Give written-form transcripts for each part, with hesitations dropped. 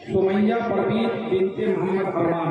सुमैया परवीन बिनते मोहम्मद अरमान।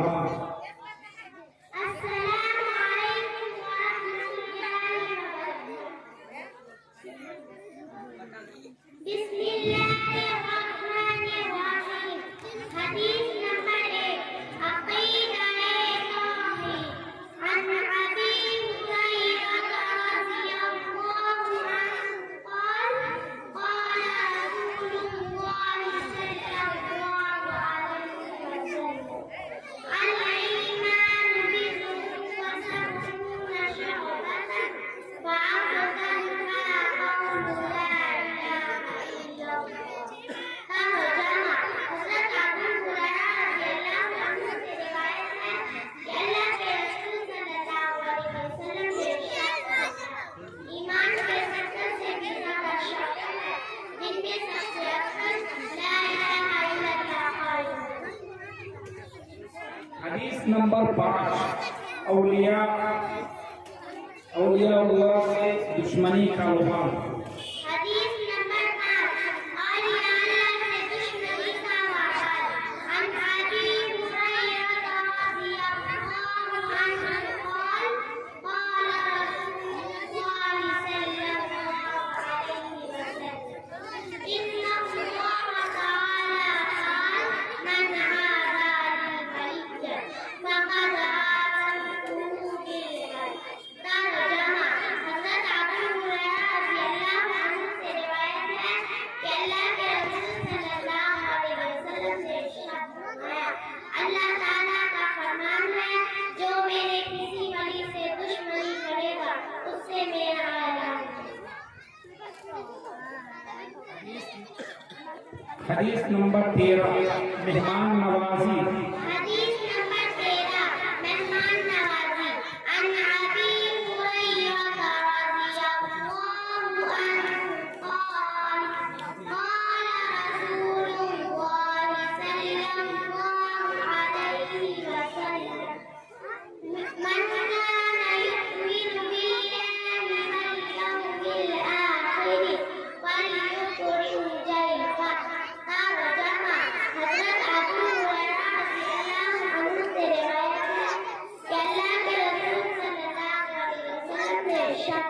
हदीस नंबर 5, औलिया अल्लाह से दुश्मनी का वार। हदीस नंबर 5, औलिया अल्लाह से दुश्मनी का वार। अन अबी हुरैरा रज़ियल्लाहु अन्हु क़ाल क़ाल रसूलुल्लाह सल्लल्लाहु अलैहि वसल्लम इन्ना अल्लाह तआला क़ाल मन हादा वलिय्य फक़द आज़नतुहु बिल-हक़। तर्जुमा हज़रत अबू हुरैरा रज़ियल्लाहु अन्हु से रिवायत है कि अल्लाह के रसूल सल्लल्लाहु अलैहि वसल्लम से इरशाद फरमाया, अल्लाह ताला का फरमान है, जो मेरे किसी वली से दुश्मनी करेगा उससे मेरा ऐलान है। हदीस नंबर 13, मेहमान नवाजी। हदीस नंबर 13, मेहमान नवाजी। अन अबी हुरैरा रज़ियल्लाहु अन्हु क़ाल क़ाल रसूलुल्लाह सल्लल्लाहु अलैहि वसल्लम मन कान युमिनु बिल्लाहि वल यौमिल आखिर फल्युकरिम जैफा। तर्जुमा हज़रत अबू हुरैरा रज़ियल्लाहु अन्हु से रिवायत है कि अल्लाह के रसूल सल्लल्लाहु अलैहि वसल्लम ने इरशाद